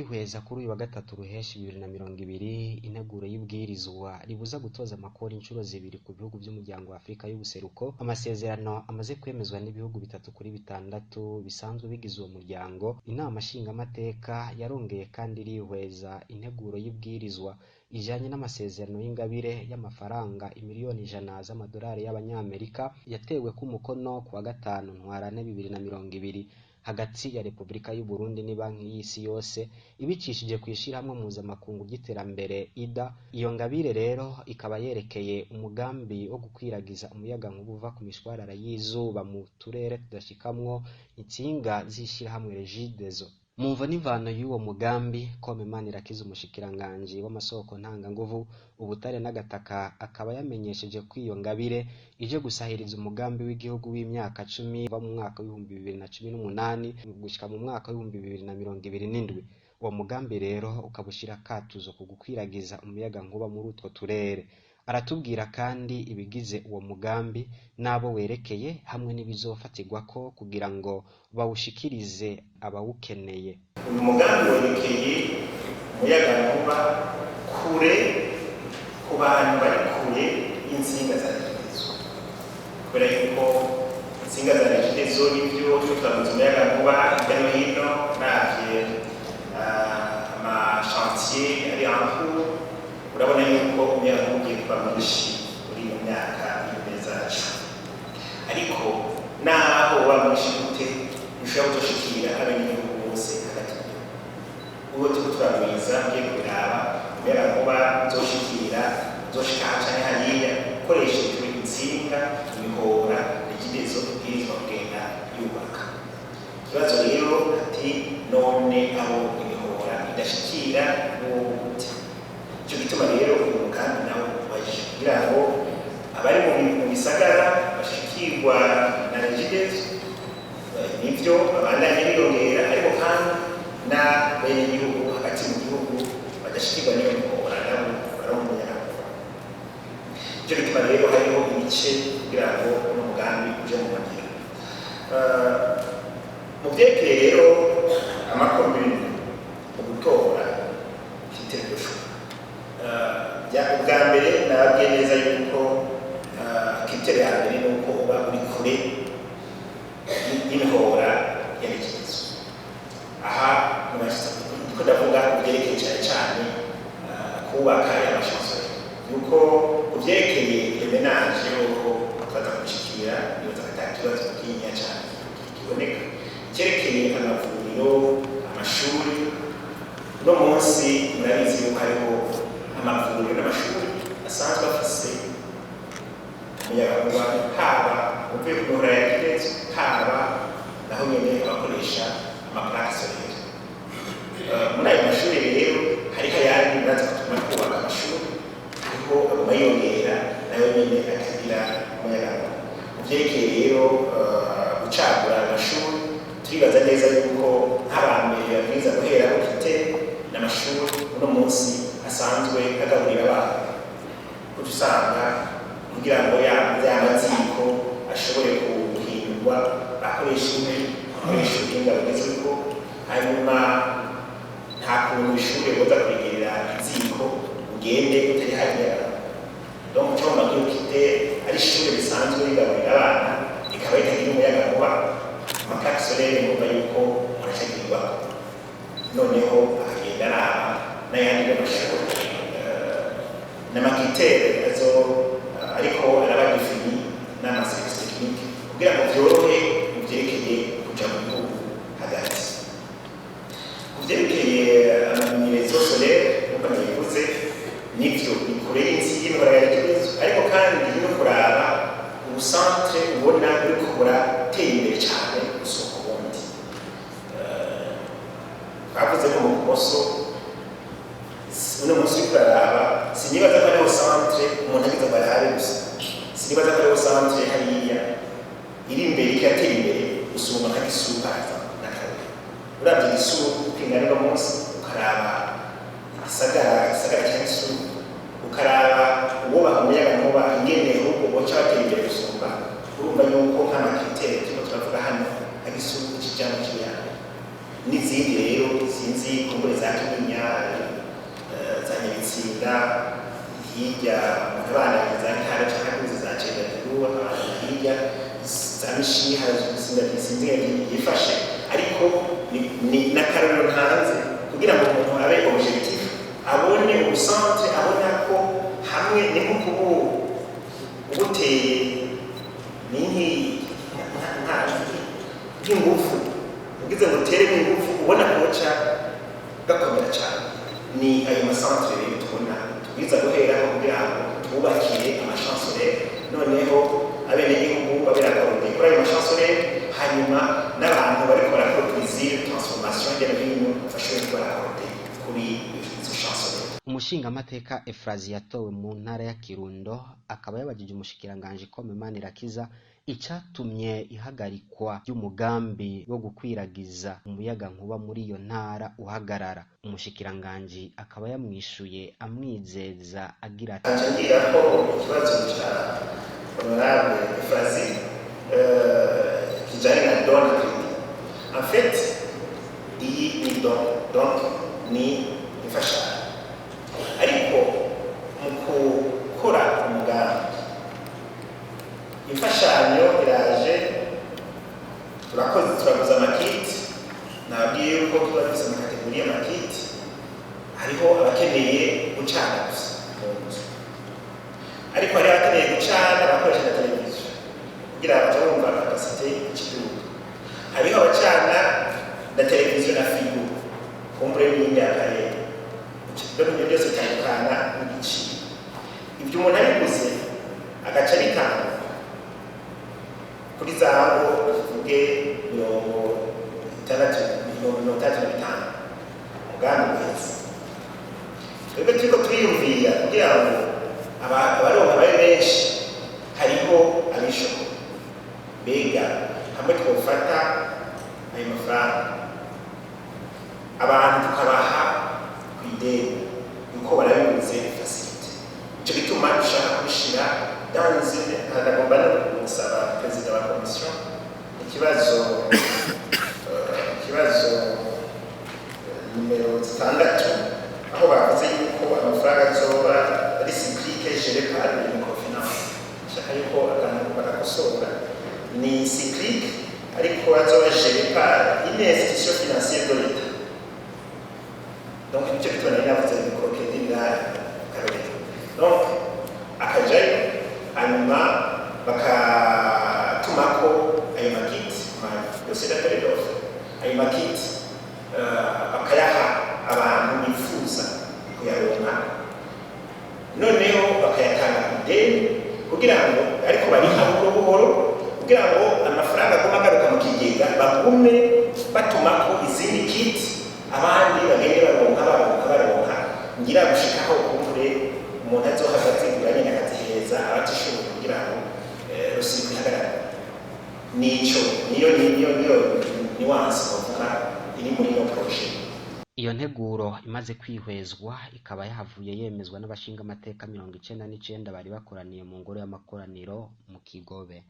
irihweza kuri uyu wa gatatu ruheshi 2020 integuro y'ibwirizwa ribuza gutoza amakori inshuro zibiri ku bihugu by'umuryango wa Afrika y'ubuseruko. Amasezerano amaze kwemezwa n'ibihugu 3 kuri 6 bisanzwe bigize uwo muryango. Inama nshingamateka yarongeye kandi irihweza integuro y'ibwirizwa ijanye n'amasezerano y'ingabire y'amafaranga imiliyoni 100 z'amadolari y'abanyamerika yatewe ku mukono ku wa gatanu ntwarante 2020 hagati ya Republika y'u Burundi ni banki y'isi yose ibicishije kwishirahamwe mpuzamakungu ry'iterambere IDA. Iyo ngabire rero ikaba yerekeye umugambi wo gukwiragiza umuyaga nkuba uva ku mishwarara y'izuba mu turere tudashikamwo intsinga z'ishirahamwe Regideso. Mumva n'imvano y'uwo mugambi Kome Manirakiza umushikiranganje w'amasoko ntanganguvu ubutare n'agataka akaba yamenyesheje ko iyo ngabire ije gusahiriza umugambi w'igihugu w'imyaka 10 va mu mwaka wa 2018 gushika mu mwaka wa 2027. Uwo mugambi rero ukabushira katuzo ku gukwiragiza umuyaga nkuba muri utwo turere. Aratubwira kandi ibigize uwo mugambi nabo werekeye hamwe n'ibizofatirwako kugira ngo bawushikirize abawukeneye. Uyu mugambi werekeye umuyaga nkuba kure ku bantu bari kure y'insinga za Regideso, kubera yuko insinga za Regideso nivyo tutabuze umuyaga nkuba hirya no hino navye amashantier ari ahantu urabona yuko umuyaga nkuba ugiye kuba mwinshi muri iyo myaka y'imeza yacu, ariko naho uba mwinshi gute ushobora gushikira abanyagihugu bose hagati uwo turabwiza ngiye kuraba umuyaga nkuba uzoshikira uzoshika cyane hariya ukoresheje insinga imihora Regideso ibwirizwa kugenda yubaka. Ikibazo rero ati none aho imihora idashikira n'ubuti. Icyo gituma rero uyu mugambi nawo wajije kugira ngo abari mu bisagara bashikirwa na Regideso nivyo abandanye biyongera, ariko kandi na bene gihugu hagati mu gihugu badashikirwa n'iyo mihora nabo baromenya. Icyo gituma rero hariho ibice kugira ngo uno mugambi uje mu ngiro. Mu vyerekeye rero amakomune mu gutora itegeko ubwa mbere nababwiye neza yuko kitero ya mbere nuko uba uri kure y'imihora ya Regideso. Aha niko ndavuga kubyerekeye cyane cyane kubaka y'amashansori yuko kubyerekeye emenage yuko twaza gushikira iyo kibazo kinya cyane kiboneka cyerekeye amavuriro amashuri. No munsi murabizi yuko hariho amavuriro n'amashuri asanzwe afise umuyaga nkuba haba uvuye ku mihora ya Regideso haba naho nyene abakoresha amaplake solaire. Muri ayo mashuri rero hariho ayandi bibaza gutuma kubaka amashuri ariko aguma yongera nayo nyene akagira umuyaga nkuba. Mu vyerekeye rero gucagura amashuri turibaza neza yuko nk'abambere babwiza guhera ku kitero n'amashuri uno munsi asanzwe agaburira abantu kudusanga kugira ngo y'amaziko ashobore guhindurwa bakoresha ubuhinga bugezweho, hanyuma nta kuntu ishuri boza kwegerera iziko ugende utari hariya. Donc cyangwa ngo kite ari ishuri risanzwe rigaburira abana rikaba ritagira umuyaga nkuba amaplake solaire ngomba yuko murashakirwa noneho akagenda araba n'ayandi y'amashuri n'amakitere azo ariko arabadefini n'amaserivisi tekinike kugira ngo byorohe mu byerekeye kuja mu gihugu hagati. Ku byerekeye amaminezo solaire nk'uko nabivuze nivyo ni kure y'imihora ya Regideso, ariko kandi no kuraba ubusantre ubona buriko buratera imbere cyane gusumba ubundi. Twavuze ko mu Kumoso uno munsi kuraraba sinibaza ko ariho centre umuntu agize barahari gusa, sinibaza ko ariho centre hariya iri imbere ikatera imbere gusumba nk'igisukaza n'akabuye. Uravye igisuku ukingana no munsi ukaraba igisagara cya Gisuku ukaraba uwobaha umuyaga nkuba ingene ahubwo boca batera imbere gusumba, urumva yuko nk'amakriteri turiko turavuga hano Gisuku kijambo cy'ibihano n'izindi rero sinzi kumbure za Kinyinya, za Nyabitsinda, hirya abana za Ntara cyangwa za Cendajuru, abana hirya za Mishiha sinzi yifashe, ariko ni n'akarorero ntanze kugira ngo umuntu abe objectif, abone ubusanzwe, abona ko hamwe ni nko kubu ubuteye nk'ingufu ugize ngo utere nk'ingufu ubona koca gakomera cyane. Ni ayo masantere rero tubona tubwiza guheraho kugira ngo twubakire amashansore, noneho abenegihugu baberakorode kuri ayo mashansore, hanyuma n'abantu bariko barakora plaisir transformation hirya no hino bashobore kubakorode kuri izo shansore. Umushingamateka Efrazi yatowe mu ntara ya Kirundo akaba yabajije umushikiranganje Kome Manirakiza icatumye ihagarikwa ry'umugambi wo gukwiragiza umuyaga nkuba muri iyo ntara uhagarara. Umushikiranganje akaba yamwishuye amwizeza agira ati: "Ngira ko ikibazo cya honorable Efrazi kijanye na don en fait iyi ni don, donc ni ifasha, ariko mu gukora umugambi imfashanyo iraje, turaguza amakiti, nabwiye yuko tuba dufise amakategori y'amakiti, hariho abakeneye gucana gusa mu nzu, ariko hariho abakeneye gucana bakoresha na televiziyo kugira ngo baje bumva kapasite y'ikiduka, hariho abacana na televiziyo na firigo kumbure n'iyindi y'akarere, ibyo byose bitandukana n'igiciro. Ibyo umuntu abiguze agaca bitanga kuri za ngo tuvuge 65 umugambi mwiza. Twebwe turiko turiyumvira kugira ngo abaronka babe benshi, hariho abishoboye, mbega hamwe twofata ayo mafaranga abantu tukabaha ku ideni yuko barabiguze facilite. Ico gituma dushaka kubishira danze, hagomba no gusaba perezida wa komisiyo ikibazo numero 6 aho bavuze yuko amafaranga azoba ari cyclique géré par le microfinance. Shaka yuko akantu bakakosora ni cyclique ariko azoba géré par une institution financière de l'État. Donc icyo bitwa nari navuze microcrédit karori, donc akajayo hanyuma bakatumako ayo makiti yose d'appelos, ayo makiti bakayaha abantu bifuza kuyaronka, noneho bakayatanga ku ideni kugira ngo ariko bariha buhoro buhoro kugira ngo amafaranga aguma agaruka mu kigega, bagume batumako izindi kiti, abandi bagende baronka ngira gushikaho kumbure umuntu azohagaze kuganye n'akazihereza abatishoboye kugira ngo rusiko ihagarara. Nico niyo nuance bavuga iri muri iyo projet. Iyo nteguro imaze kwihwezwa ikaba yahavuye yemezwa n'abashinga amateka 99 bari bakoraniye mu ngoro y'amakoraniro mu Kigobe.